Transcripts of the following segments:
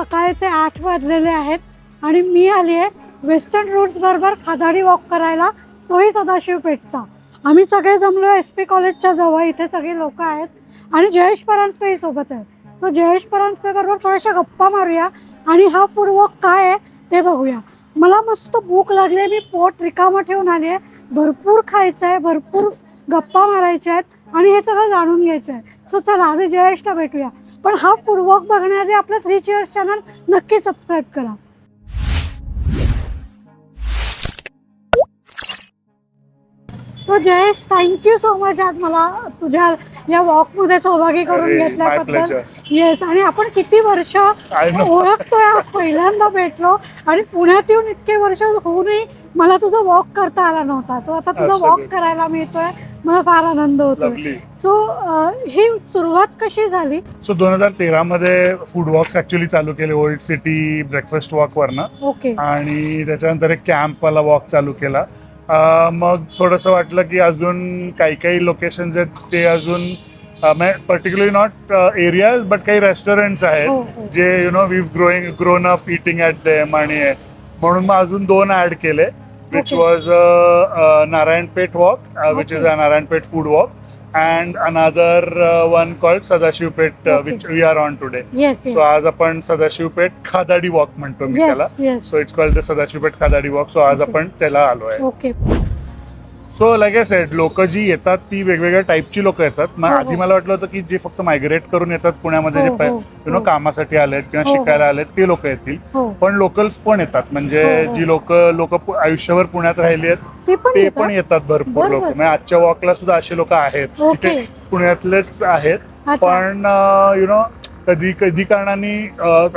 सकाळचे 8 वाजलेले आहेत आणि मी आली आहे वेस्टर्न रूट्स बरोबर खादाडी वॉक करायला, तोही सदाशिव पेठचा. आम्ही सगळे जमलो SP कॉलेजच्या जवळ. इथे सगळे लोक आहेत आणि जयेश परांजपेही सोबत आहे. तो जयेश परांजपे बरोबर थोड्याशा गप्पा मारूया आणि हा फूड वॉक काय आहे ते बघूया. मला मस्त भूक लागली, मी पोट रिकामं ठेवून आली आहे. भरपूर खायचं आहे, भरपूर गप्पा मारायच्या आहेत आणि हे सगळं जाणून घ्यायचं आहे. सो चला आधी जयेशला भेटूया. पण हा फूड वॉक बघण्याआधी आपलं 3 Cheers चॅनल नक्की सबस्क्राईब करा. So Jayesh, thank you so much आज मला तुझ्या या वॉक मध्ये सहभागी करून घेतल्याबद्दल. येस, आणि आपण किती वर्ष ओळखतोय, आज पहिल्यांदा भेटलो आणि पुण्यात येऊन इतके वर्ष होऊनही मला तुझा वॉक करता आला नव्हता. सो आता तुझा वॉक करायला मिळतोय, मला फार आनंद होतोय. सो ही सुरुवात कशी झाली? सो 2013 मध्ये फूड वॉक्स ऍक्च्युअली चालू केले ओल्ड सिटी ब्रेकफास्ट वॉक वरनं. ओके. आणि त्याच्यानंतर एक कॅम्प वाला वॉक चालू केला. मग थोडंसं वाटलं की अजून काही काही लोकेशन्स आहेत ते अजून पर्टिक्युलरली नॉट एरियाज बट काही रेस्टॉरंट्स आहेत जे we grown up eating at them, आणि म्हणून मग अजून 2 ऍड केले, which was Narayanpet walk, which is a Narayanpet food walk, and another one called Sadashivpet, which we are on today. Yes. So आज आपण सदाशिवपेठ खादाडी वॉक म्हणतो मी त्याला. So it's called the Sadashiv Peth khadadi walk. So आज आपण त्याला आलो आहे. Okay. So like I said, लोक जी येतात ती वेगवेगळ्या टाईपची लोक येतात. आधी मला वाटलं होतं की जे फक्त मायग्रेट करून येतात पुण्यामध्ये, जे कामासाठी आलेत किंवा शिकायला आलेत ते लोक येतील, पण लोकल्स पण येतात. म्हणजे जी लोक आयुष्यभर पुण्यात राहिली आहेत ते पण येतात भरपूर लोक. म्हणजे आजच्या वॉकला सुद्धा असे लोक आहेत जे पुण्यातलेच आहेत, पण कधी कधी कारणाने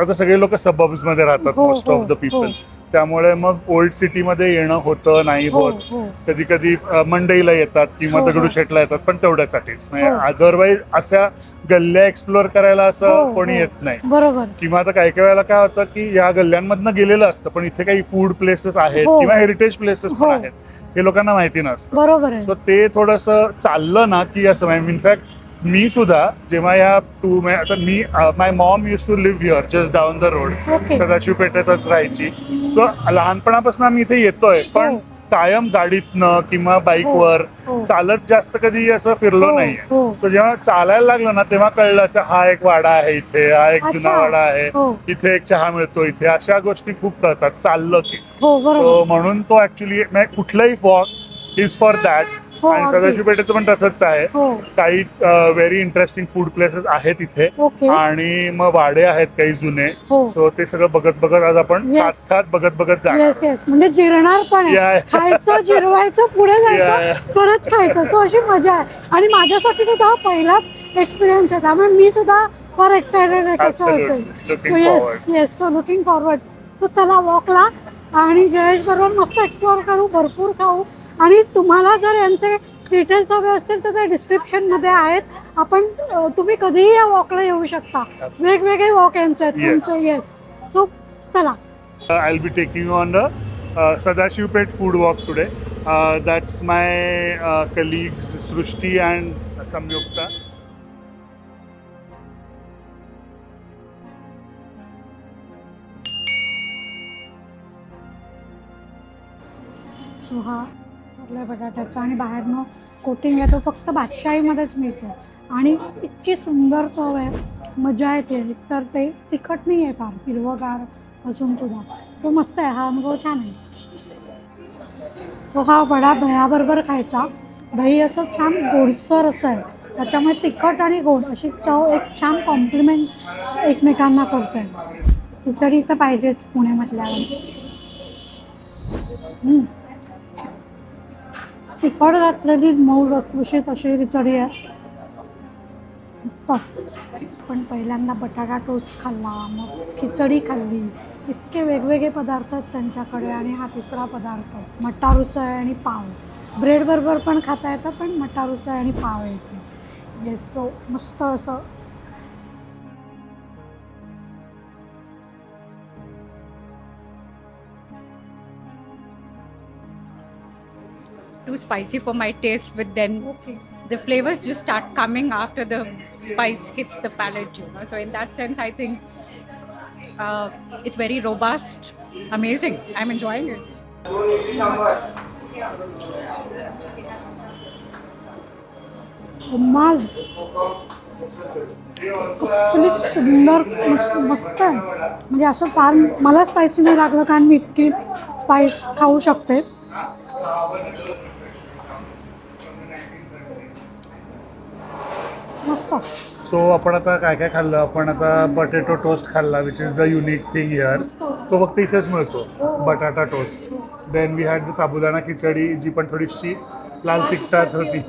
आता सगळे लोक सबब्स मध्ये राहतात, मोस्ट ऑफ द पीपल. त्यामुळे मग ओल्ड सिटी मध्ये येणं होतं नाही होत. कधी कधी मंडईला येतात किंवा दगडूशेठला येतात, पण तेवढ्यासाठीच. म्हणजे अदरवाईज अशा गल्ल्या एक्सप्लोर करायला असं कोणी येत नाही. बरोबर. किंवा आता काही काही वेळेला काय होतं की या गल्ल्यांमधनं गेलेलं असतं, पण इथे काही फूड प्लेसेस आहेत किंवा हेरिटेज प्लेसेस पण आहेत, हे लोकांना माहिती नसतं. बरोबर. सो ते थोडंसं चाललं ना की असं. इनफॅक्ट मी सुद्धा जेव्हा या आता मी my mom use to live here just down the road, Sadashiv पेठेतच राहायची. सो लहानपणापासून आम्ही इथे येतोय, पण कायम गाडीतनं किंवा बाईकवर चालत जास्त कधी असं फिरलो नाहीये. सो जेव्हा चालायला लागलं ना तेव्हा कळलं की हा एक वाडा आहे इथे, हा एक जुना वाडा आहे, इथे एक चहा मिळतो, इथे अशा गोष्टी खूप कळतात चाललं की. सो म्हणून तो ऍक्च्युली कुठलाही वॉक इज फॉर दॅट. आणि सदाशिव पेठेचं पण तसंच आहे. काही व्हेरी इंटरेस्टिंग फूड प्लेसेस आहेत इथे, आणि मग वाडे आहेत काही जुने. सो ते सगळं बघत बघत आज आपण खात बघत बघत जाणार. म्हणजे जिरणार पण आहे, खायचं, जिरवायचं, पुढे जायचं, परत खायचं. सो अशी मजा आहे. आणि माझ्यासाठी सुद्धा हा पहिलाच एक्सपिरियन्स आहे, त्यामुळे मी सुद्धा फार एक्सायटेड आहे कसं असेल. So yes, so looking forward. तो चला वॉकला आणि जयेश बरोबर मस्त एक्सप्लोर करू, भरपूर खाऊ. आणि तुम्हाला जर यांचे डिटेल्स हवे असतील तर ते डिस्क्रिप्शन मध्ये आहेत. आपण तुम्ही कधीही या वॉकला येऊ शकता. वेगवेगळे वॉक यांचे आहेत तुमचे. येस. सो चला. I'll be taking on the Sadashivpet food walk today. That's my colleagues Srushti and Samyukta. So हा आपल्या बटाट्याचा आणि बाहेरनं कोटिंग आहे तो फक्त बादशाहीमध्येच मिळतो आणि इतकी सुंदर चव आहे, मजा येते. तर ते तिखट नाही आहे फार, हिरवगार असून सुद्धा तो मस्त आहे. हा अनुभव छान आहे. तो हा वडा दह्याबरोबर खायचा. दही असं छान गोडसर असं आहे, त्याच्यामुळे तिखट आणि गोड अशी चव एक छान कॉम्प्लिमेंट एकमेकांना करते. खिचडी तर पाहिजेच पुणे म्हटल्यावर. तिखट घातलेली मऊ रसरशीत अशी खिचडी आहे. पण पहिल्यांदा बटाटा टोस्ट खाल्ला, मग खिचडी खाल्ली. इतके वेगवेगळे पदार्थ आहेत त्यांच्याकडे. आणि हा तिसरा पदार्थ मटार उसळ आणि पाव. ब्रेड बरोबर पण खाता येतं, पण मटार उसळ आणि पाव आहे इथे. येस. सो मस्त असं. Too spicy for my taste, but then the flavors just start coming after the spice hits the palate, So in that sense, I think It's very robust, amazing. I'm enjoying it. कमाल, कसली सुंदर, मस्त आहे. म्हणजे असं फार मला spicy नाही लागलं कारण मी इतकी स्पाइस खाऊ शकते. मस्त. सो आपण आता काय काय खाल्लं, आपण आता बटेटो टोस्ट खाल्ला which is the unique thing here. तो फक्त इथेच मिळतो, बटाटा toast. Then we had the sabudana khichdi जी पण थोडीशी लाल तिखटात होती.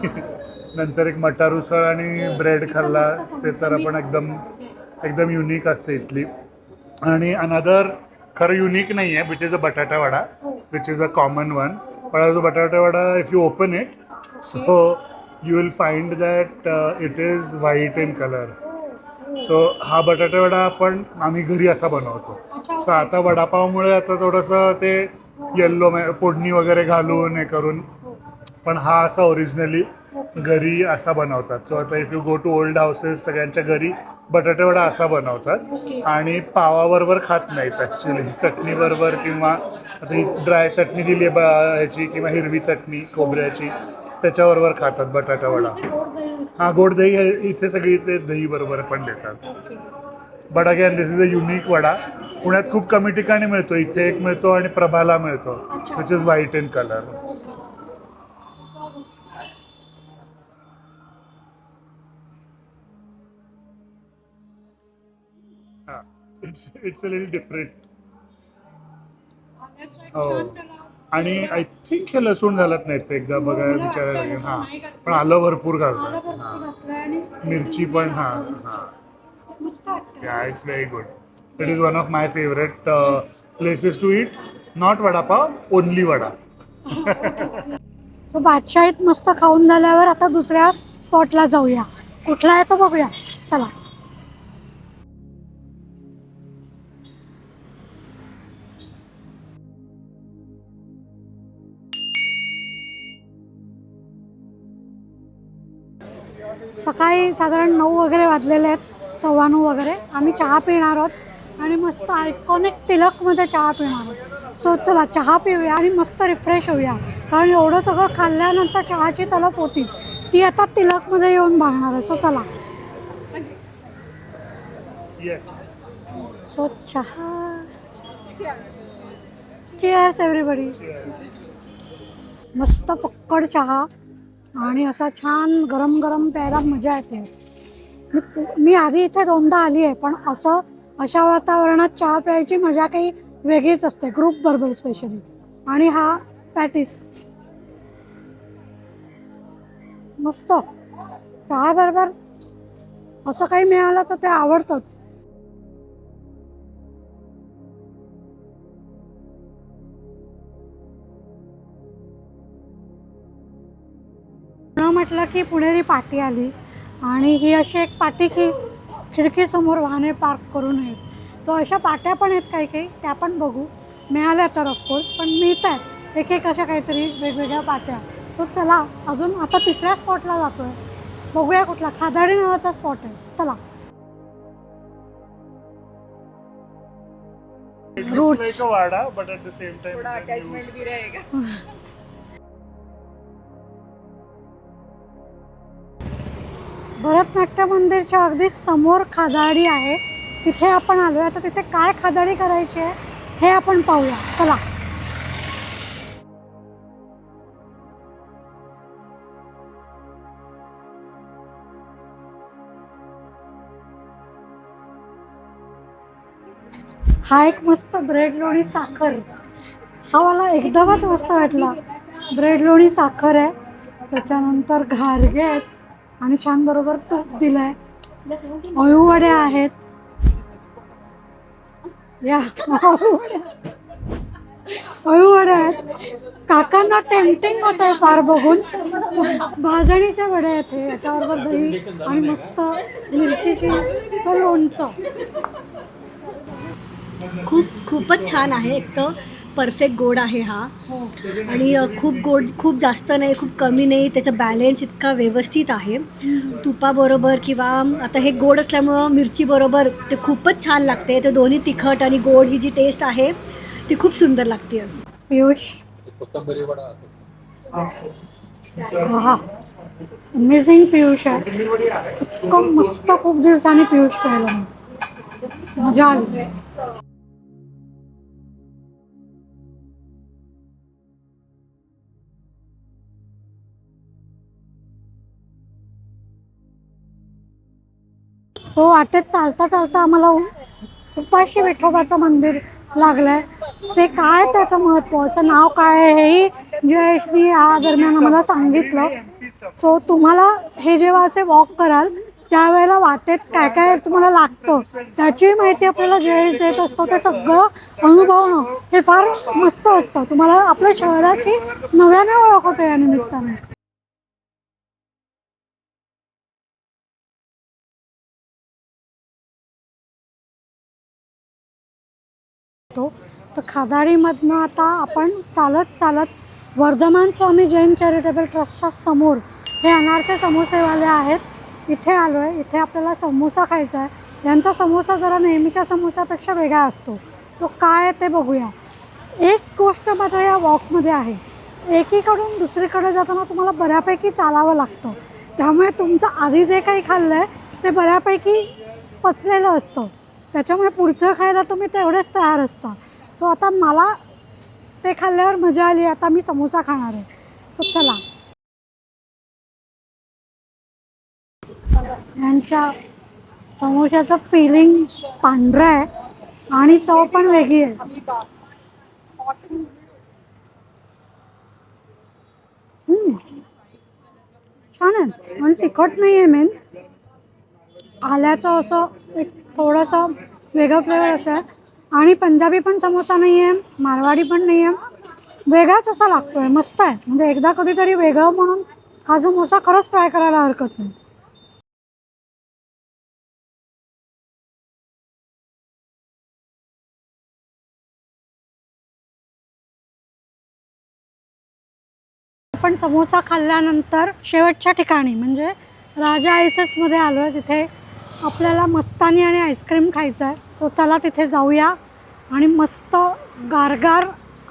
नंतर एक मटार उसळ आणि ब्रेड खाल्ला, ते तर पण एकदम युनिक असते इथली. आणि अनदर खरं युनिक नाही आहे विच इज अ बटाटा vada, which is a common one. पण जो बटाटा vada if you open it, so you will find that it is white in color. So हा बटाटा वडा आम्ही घरी असा बनवतो. सो आता वडापावमुळे आता थोडंसं ते येल्लो फोडणी वगैरे घालून हे करून, पण हा असा ओरिजिनली घरी असा बनवतात. सो आता if you go to old houses सगळ्यांच्या घरी बटाटा वडा असा बनवतात आणि पावाबरोबर खात नाहीत ॲक्च्युली, चटणीबरोबर किंवा आता ही ड्राय चटणी दिली ह्याची किंवा हिरवी चटणी खोबऱ्याची त्याच्याबरोबर खातात बटाटा वडा. हा गोड दही इथे सगळी ते दही बरोबर पण देतात. But again this is a unique vada. पुण्यात खूप कमी ठिकाणी मिळतो, इथे एक मिळतो आणि प्रभाला मिळतो which is white in colour. हा, इट्स अ लिटिल डिफरंट. हो, आणि आय थिंक हे लसूण घालत नाहीत ते, एकदा बघायला विचारायला लागेल. हां, पण आलं भरपूर घालतात. हां, मिरची पण. हां हां, yeah it's very good. It is one of my favourite places to eat. Not vada pav, only vada. तो बादशाहीत मस्त खाऊन झाल्यावर आता दुसऱ्या स्पॉटला जाऊया. कुठला आहे तो बघूया, चला. सकाळी साधारण 9 वगैरे वाजलेले आहेत, 9:15 वगैरे. आम्ही चहा पिणार आहोत आणि मस्त आयकॉनिक तिलकमध्ये चहा पिणार आहोत. सो चला चहा पिऊया आणि मस्त रिफ्रेश होऊया, कारण एवढं सगळं खाल्ल्यानंतर चहाची तलफ होती, ती आता तिलकमध्ये येऊन भागणार आहे. सो चला. येस. सो चहा. Cheers everybody. मस्त फक्कड चहा आणि असा छान गरम गरम प्यायला मजा येते. मी आधी इथे 2दा आली आहे, पण अशा वातावरणात चहा प्यायची मजा काही वेगळीच असते, ग्रुप बरोबर स्पेशली. आणि हा पॅटीस मस्त. चहा बरोबर असं काही मिळालं तर ते आवडतं. म्हटलं की पुणेरी पाटी आली आणि ही अशी एक पाटी की खिडकीसमोर वाहने पार्क करू नये. तो अशा पाट्या पण आहेत काही काही, त्या पण बघू मिळाल्या तर ऑफकोर्स, पण मिळत आहेत एक एक अशा काहीतरी वेगवेगळ्या पाट्या. तो चला अजून आता तिसऱ्या स्पॉटला जातोय, बघूया कुठला. खादाडी नावाचा स्पॉट आहे, चला. Looks like a vada, but at the same time थोड़ा अटैचमेंट भी रहेगा. भरतनाट्य मंदिरच्या अगदी समोर खादाडी आहे, तिथे आपण आलो आहे. आता तिथे काय खादाडी करायची आहे हे आपण पाहूया, चला. हा एक मस्त ब्रेड लोणी साखर, हा मला एकदमच मस्त वाटला. ब्रेड लोणी साखर आहे, त्याच्यानंतर घारगे आहेत आणि छान बरोबर तूप दिलंय. अळूवडे आहेत, या अळूवडे आहेत. काकांना टेम्पटिंग होत आहे फार बघून. भाजणीचे वडे आहेत हे, याच्याबरोबर दही आणि मस्त मिरचीची लोणचं. खूपच छान आहे. एक तर परफेक्ट गोड आहे हा. हो. आणि खूप गोड, खूप जास्त नाही, खूप कमी नाही, त्याचा बॅलेन्स इतका व्यवस्थित आहे. तुपाबरोबर किंवा आता हे गोड असल्यामुळं मिरचीबरोबर ते खूपच छान लागते. ते दोन्ही तिखट आणि गोड ही जी टेस्ट आहे ती खूप सुंदर लागते. पियुष, हा अमेझिंग पियुष आहे. इतकं मस्त, खूप दिवसांनी पियुष पाहिलं मी. मजा आली. सो वाटेत चालता चालता आम्हाला उपाशी विठोबाचं मंदिर लागलंय. ते काय, त्याचं महत्वाचं नाव काय आहे हेही जयेशनी या दरम्यान आम्हाला सांगितलं. सो तुम्हाला हे जेव्हा असे वॉक कराल त्यावेळेला वाटेत काय काय तुम्हाला लागतं त्याची माहिती आपल्याला जयेश देत असतो. ते सगळं अनुभवणं हे फार मस्त असतं. तुम्हाला आपल्या शहराची नव्याने ओळख होते या निमित्ताने. तर खादाडीमधनं आता आपण चालत चालत वर्धमान स्वामी जैन चॅरिटेबल ट्रस्टच्या समोर हे अनारसे समोसेवाले आहेत, इथे आलो आहे. इथे आपल्याला समोसा खायचा आहे. यांचा समोसा जरा नेहमीच्या समोसापेक्षा वेगळा असतो. तो काय आहे ते बघूया. एक गोष्ट मात्र या वॉकमध्ये आहे, एकीकडून दुसरीकडे जाताना तुम्हाला बऱ्यापैकी चालावं लागतं. त्यामुळे तुमचं आधी जे काही खाल्लं आहे ते बऱ्यापैकी पचलेलं असतं. त्याच्यामुळे पुढचं खायला तुम्ही तेवढेच तयार असता. सो आता मला ते खाल्ल्यावर मजा आली. आता मी समोसा खाणार आहे. सो चला. यांच्या समोशाचं फिलिंग पांढरं आहे आणि चव पण वेगळी आहे. छान आहे आणि तिखट नाही आहे. मेन आल्याचं असं एक थोडंसं वेगळं फ्लेवर असं आहे. आणि पंजाबी पण समोसा नाही आहे, मारवाडी पण नाही आहे, वेगळाच असा लागतो आहे. मस्त आहे. म्हणजे एकदा कधीतरी वेगळं म्हणून हा समोसा खरंच ट्राय करायला हरकत नाही. आपण समोसा खाल्ल्यानंतर शेवटच्या ठिकाणी म्हणजे राजा आयसेसमध्ये आलो आहे. तिथे आपल्याला मस्तानी आणि आईस्क्रीम खायचं आहे. सो चला तिथे जाऊया आणि मस्त गारगार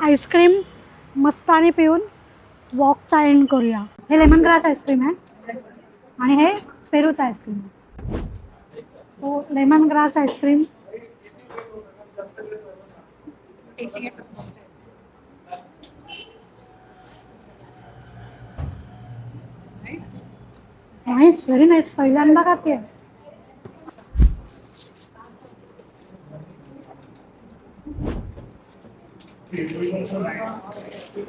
आईस्क्रीम मस्तानी पिऊन वॉकचा एंड करूया. हे लेमन ग्रास आईस्क्रीम आहे आणि हे पेरूचं आईस्क्रीम आहे. So lemon grass ice cream Tasting it for the first time. Nice. नाहीच, व्हेरी नाईस. पहिल्यांदा खाते.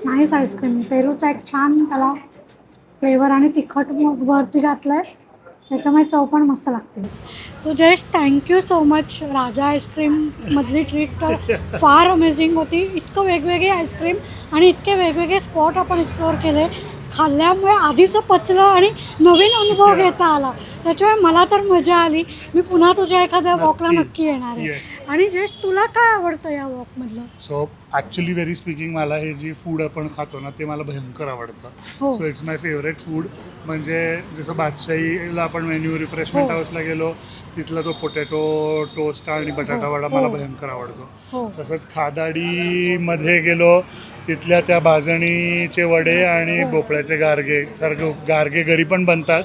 नाहीच आईस्क्रीम. पेरूचा एक छान त्याला फ्लेवर आणि तिखट वरती घातलंय, त्याच्यामुळे चव पण मस्त लागते. So Jayesh, thank you so much. Raja ice cream मधली ट्रीट तर फार अमेझिंग होती. इतकं वेगवेगळे आईस्क्रीम आणि इतके वेगवेगळे स्पॉट आपण एक्सप्लोअर केले. खाल्ल्यामुळे आधीचं पचलं आणि नवीन अनुभव घेता आला. त्याच्यामुळे मला तर मजा आली. मी पुन्हा तुझ्या एखाद्या वॉकला नक्की येणार आहे. आणि जयेश, तुला काय आवडतं या वॉकमधलं? सो ॲक्च्युली व्हेरी स्पीकिंग मला हे जे फूड आपण खातो ना ते मला भयंकर आवडतं. हो. So it's my favourite food. म्हणजे जसं बादशाहीला आपण मेन्यू रिफ्रेशमेंट हाऊसला गेलो तिथला तो पोटॅटो टोस्ट आणि बटाटा वडा मला भयंकर आवडतो. तसंच खादाडीमध्ये गेलो तिथल्या त्या भाजणीचे वडे आणि भोपळ्याचे गारगे. गारगे घरी पण बनतात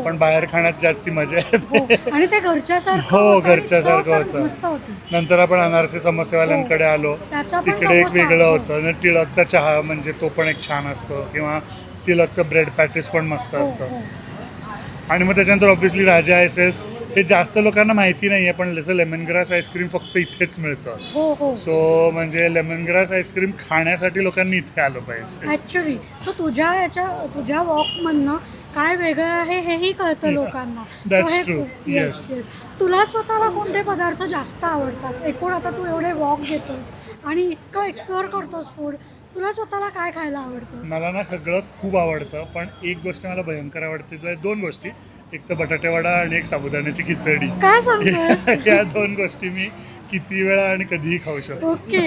पण बाहेर खाण्यात जास्ती मजा येते. आणि ते घरच्यासारखं हो, होतं आणि घरच्यासारखं चव पण होतं. मस्त होती. नंतर आपण अनारसे समोसेवाल्यांकडे आलो. त्याचा पण तिकडे एक समोसा. वेगळं होतं आणि टिळकचा चहा म्हणजे तो पण एक छान असतो किंवा टिळकचं ब्रेड पॅटीस पण मस्त असतं. आणि मग त्याच्यानंतर ऑब्व्हियसली राजा आयसेस. हे जास्त लोकांना माहिती नाही आहे पण जसं लेमन ग्रास आईस्क्रीम फक्त इथेच मिळतं. सो म्हणजे लेमन ग्रास आईस्क्रीम खाण्यासाठी लोकांनी इथे आलं पाहिजे ॲक्च्युली. सो तुझ्या वॉकमधनं काय वेगळं आहे हेही कळतं लोकांना. That's true. Yes. तुला स्वतःला कोणते पदार्थ जास्त आवडतात? एकूण आता तू एवढे वॉक घेतो आणि इतकं एक्सप्लोअर करतोस फूड, तुला स्वतःला काय खायला आवडतं? मला ना सगळं खूप आवडतं पण एक गोष्ट मला भयंकर आवडते. तर 2 गोष्टी, एक तर बटाटेवडा आणि एक साबुदाण्याची खिचडी. काय सांगतोस? या 2 गोष्टी मी किती वेळा आणि कधीही खाऊ शकतो. ओके,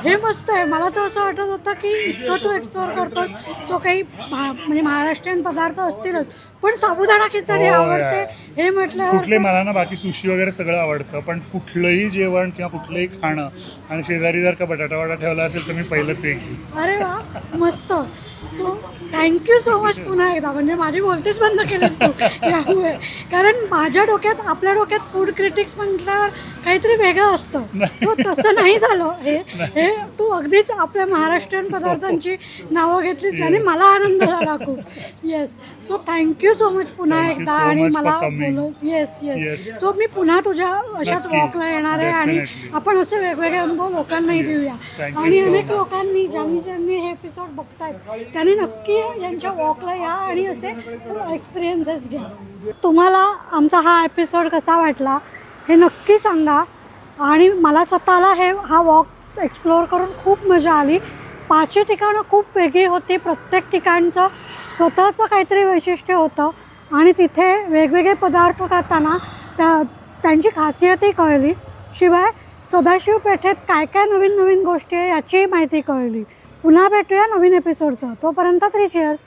हे मस्त आहे. मला तर असं वाटत होतं की इतकं तू एक्सप्लोर करतोस, सो काही म्हणजे महाराष्ट्रीयन पदार्थ असतीलच, पण साबुदाणा खिचडी हो, आवडते यार. हे म्हटल्यावर कुठले मला ना बाकी सुशी वगैरे सगळं आवडतं, पण कुठलंही जेवण किंवा कुठलंही खाणं आणि शेजारी जर का बटाटा वडा ठेवला असेल तर मी पहिलं ते घेईन. अरे वा, मस्त. सो थँक्यू सो मच पुन्हा एकदा, म्हणजे माझी बोलतेच बंद केलीस तू यामुळे. कारण माझ्या डोक्यात, आपल्या डोक्यात फूड क्रिटिक्स म्हटल्यावर काहीतरी वेगळं असतं. तो तसं नाही झालं. हे तू अगदीच आपल्या महाराष्ट्रीयन पदार्थांची नावं घेतली ज्याने मला आनंद झाला खूप. Yes, so thank you so much पुन्हा Thank you एकदा. so आणि much for मला coming. Yes yes Yes. So मी पुन्हा तुझ्या अशाच नक्की. वॉकला येणार आहे आणि Definitely. आपण असे वेगवेगळे अनुभव लोकांनाही Yes. देऊया. Thank you आणि so अनेक much. लोकांनी ज्यांनी हे एपिसोड बघतायत त्यांनी नक्की यांच्या वॉकला या आणि असे एक्सपिरियन्सेस घ्या. तुम्हाला आमचा हा एपिसोड कसा वाटला हे नक्की सांगा. आणि मला स्वतःला हा वॉक एक्सप्लोअर करून खूप मजा आली. 5 ठिकाणं खूप वेगळी होती. प्रत्येक ठिकाणचं स्वतःचं काहीतरी वैशिष्ट्य होतं आणि तिथे वेगवेगळे पदार्थ करताना त्यांची खासियतही कळली. शिवाय सदाशिव पेठेत काय काय नवीन नवीन गोष्टी आहे याचीही माहिती कळली. पुन्हा भेटूया नवीन एपिसोडचं. तोपर्यंत 3 चीअर्स.